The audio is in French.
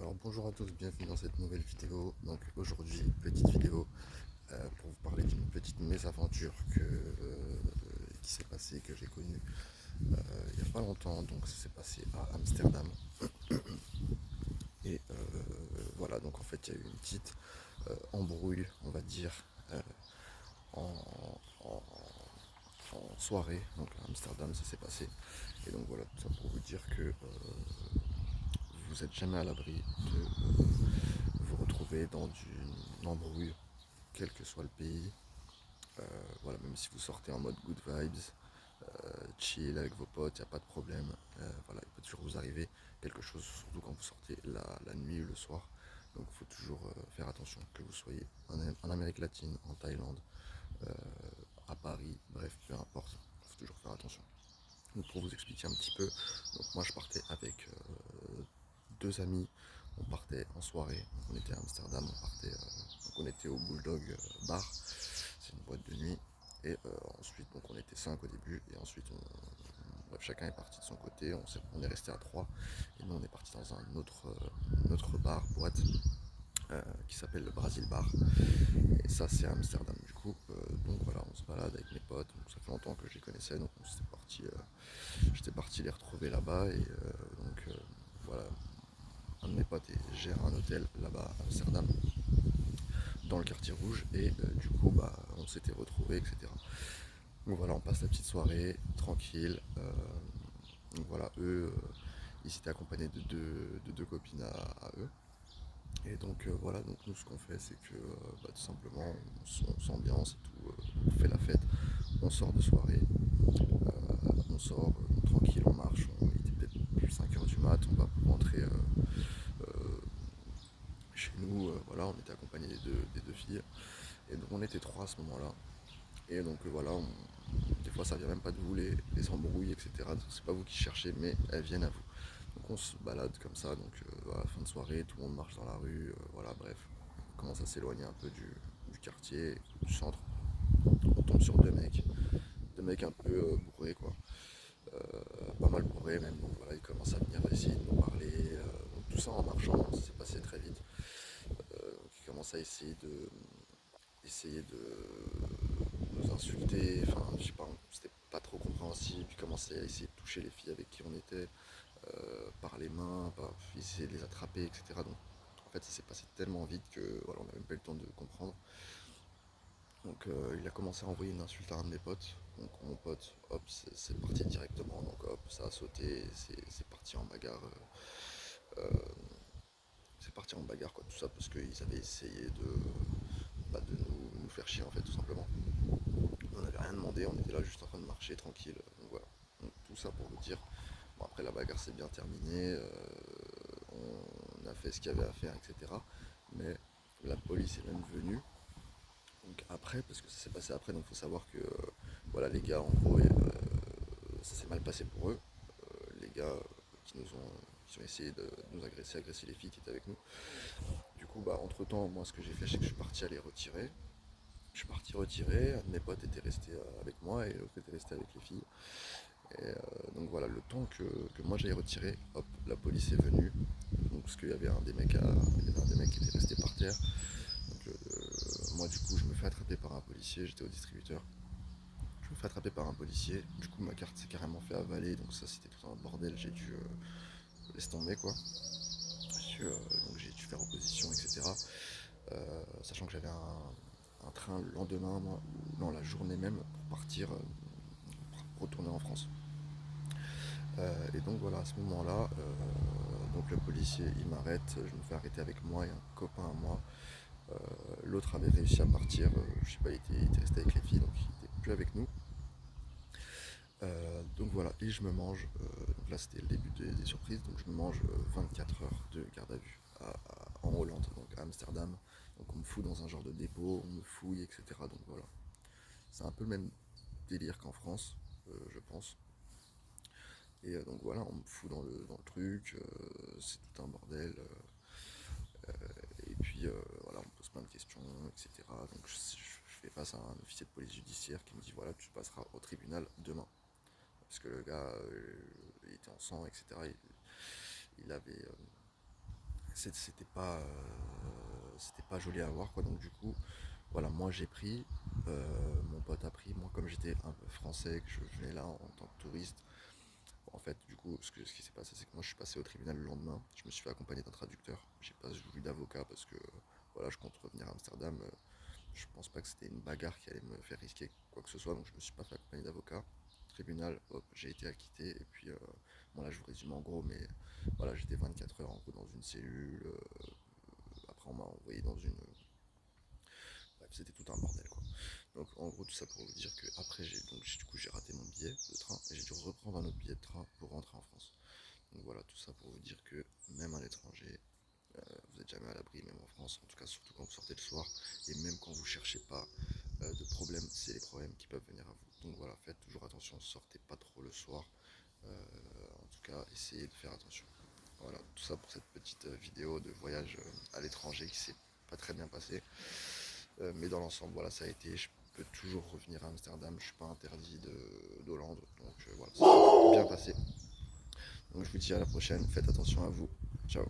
Alors bonjour à tous, bienvenue dans cette nouvelle vidéo. Donc aujourd'hui, petite vidéo pour vous parler d'une petite mésaventure qui s'est passée, que j'ai connue il n'y a pas longtemps. Donc ça s'est passé à Amsterdam. Et voilà, donc en fait il y a eu une petite embrouille, on va dire, euh, en, en- en soirée. Donc à Amsterdam ça s'est passé. Et donc voilà, tout ça pour vous dire que vous n'êtes jamais à l'abri de vous retrouver dans une embrouille, quel que soit le pays. Voilà, même si vous sortez en mode good vibes, chill avec vos potes, il n'y a pas de problème. Voilà, il peut toujours vous arriver quelque chose, surtout quand vous sortez la nuit ou le soir. Donc il faut toujours faire attention, que vous soyez en Amérique latine, en Thaïlande, euh, à Paris, bref, peu importe, il faut toujours faire attention. Donc pour vous expliquer un petit peu, donc moi je partais avec deux amis, on partait en soirée, donc on était à Amsterdam, donc on était au Bulldog Bar, c'est une boîte de nuit, et ensuite donc on était cinq au début, et ensuite bref, chacun est parti de son côté, on est resté à trois, et nous on est parti dans un autre bar, boîte, qui s'appelle le Brazil Bar, et ça c'est à Amsterdam du coup, donc voilà, on se balade avec mes potes, donc ça fait longtemps que je les connaissais, donc j'étais parti les retrouver là-bas, et voilà, un de mes potes gère un hôtel là-bas à Amsterdam, dans le quartier rouge, et du coup bah on s'était retrouvés, etc. Donc voilà, on passe la petite soirée tranquille. Donc voilà, eux, ils étaient accompagnés de deux copines à eux. Et donc voilà, donc nous ce qu'on fait c'est que bah, tout simplement on s'ambiance et tout, on fait la fête, on sort de soirée, on sort tranquille, on marche, il était peut-être plus 5 heures du mat, on va rentrer chez nous, voilà, on était accompagnés des deux filles, et donc on était trois à ce moment-là. Et donc voilà, des fois ça vient même pas de vous les embrouilles, etc. C'est pas vous qui cherchez, mais elles viennent à vous. Donc on se balade comme ça, donc à la fin de soirée, tout le monde marche dans la rue, voilà, bref. On commence à s'éloigner un peu du quartier, du centre. On tombe sur deux mecs un peu bourrés, quoi. Pas mal bourrés même, donc voilà, ils commencent à venir essayer de nous parler. Donc tout ça en marchant, ça s'est passé très vite. Donc ils commencent à essayer de nous insulter, enfin je sais pas, c'était pas trop compréhensible, puis commençaient à essayer de toucher les filles avec qui on était, par les mains, ils essayaient de les attraper, etc. Donc en fait ça s'est passé tellement vite que voilà, on n'a même pas eu le temps de comprendre. Donc il a commencé à envoyer une insulte à un de mes potes. Donc mon pote, hop, c'est parti directement. Donc hop, ça a sauté, c'est parti en bagarre. C'est parti en bagarre, quoi, tout ça parce qu'ils avaient essayé de nous faire chier en fait, tout simplement. On n'avait rien demandé, on était là juste en train de marcher tranquille. Donc voilà. Donc, tout ça pour vous dire. Bon, après la bagarre s'est bien terminée, on a fait ce qu'il y avait à faire, etc. Mais la police est même venue. Donc après, parce que ça s'est passé après, donc il faut savoir que voilà, les gars, en gros, ça s'est mal passé pour eux. Les gars qui ont essayé de nous agresser les filles qui étaient avec nous. Du coup, bah, entre temps, moi, ce que j'ai fait, c'est que je suis parti aller retirer. Je suis parti retirer, un de mes potes était resté avec moi et l'autre était resté avec les filles. Et donc voilà, le temps que moi j'aille retirer, hop, la police est venue. Donc, parce qu'il y avait il y avait un des mecs qui était resté par terre. Donc moi du coup je me fais attraper par un policier, j'étais au distributeur. Je me fais attraper par un policier, du coup ma carte s'est carrément fait avaler, donc ça c'était tout un bordel, j'ai dû laisser tomber quoi. Donc j'ai dû faire opposition, etc. Sachant que j'avais un train le lendemain, moi, ou non la journée même, pour partir, pour retourner en France. Et donc voilà, à ce moment-là, donc le policier il m'arrête, je me fais arrêter avec moi et un copain à moi. L'autre avait réussi à partir, je sais pas, il était resté avec les filles, donc il était plus avec nous. Donc voilà, et je me mange, donc là c'était le début des surprises, donc je me mange 24 heures de garde à vue en Hollande, donc à Amsterdam. Donc on me fout dans un genre de dépôt, on me fouille, etc. Donc voilà, c'est un peu le même délire qu'en France, je pense. Et donc voilà, on me fout dans le truc, c'est tout un bordel. Et puis voilà, on me pose plein de questions, etc. Donc je fais face à un officier de police judiciaire qui me dit voilà, tu passeras au tribunal demain. Parce que le gars, il était en sang, etc. Il avait, c'était pas joli à voir quoi. Donc du coup, voilà, moi j'ai pris, mon pote a pris, moi comme j'étais un peu français, que je venais là en tant que touriste, en fait, du coup, ce qui s'est passé, c'est que moi je suis passé au tribunal le lendemain, je me suis fait accompagner d'un traducteur, j'ai pas voulu d'avocat parce que voilà, je compte revenir à Amsterdam, je pense pas que c'était une bagarre qui allait me faire risquer quoi que ce soit, donc je me suis pas fait accompagner d'avocat. Tribunal, hop, j'ai été acquitté, et puis bon là je vous résume en gros, mais voilà, j'étais 24 heures en gros dans une cellule, après on m'a envoyé dans une. Bref, c'était tout un bordel quoi. Donc en gros tout ça pour vous dire que après du coup j'ai raté mon billet de train et j'ai dû reprendre un autre billet de train pour rentrer en France. Donc voilà, tout ça pour vous dire que même à l'étranger, vous n'êtes jamais à l'abri, même en France, en tout cas surtout quand vous sortez le soir, et même quand vous cherchez pas de problème, c'est les problèmes qui peuvent venir à vous. Donc voilà, faites toujours attention, sortez pas trop le soir. En tout cas, essayez de faire attention. Voilà, tout ça pour cette petite vidéo de voyage à l'étranger qui s'est pas très bien passé. Mais dans l'ensemble, voilà, ça a été. Je peux toujours revenir à Amsterdam, je suis pas interdit d'Hollande, donc voilà, ça s'est bien passé. Donc je vous dis à la prochaine, faites attention à vous. Ciao.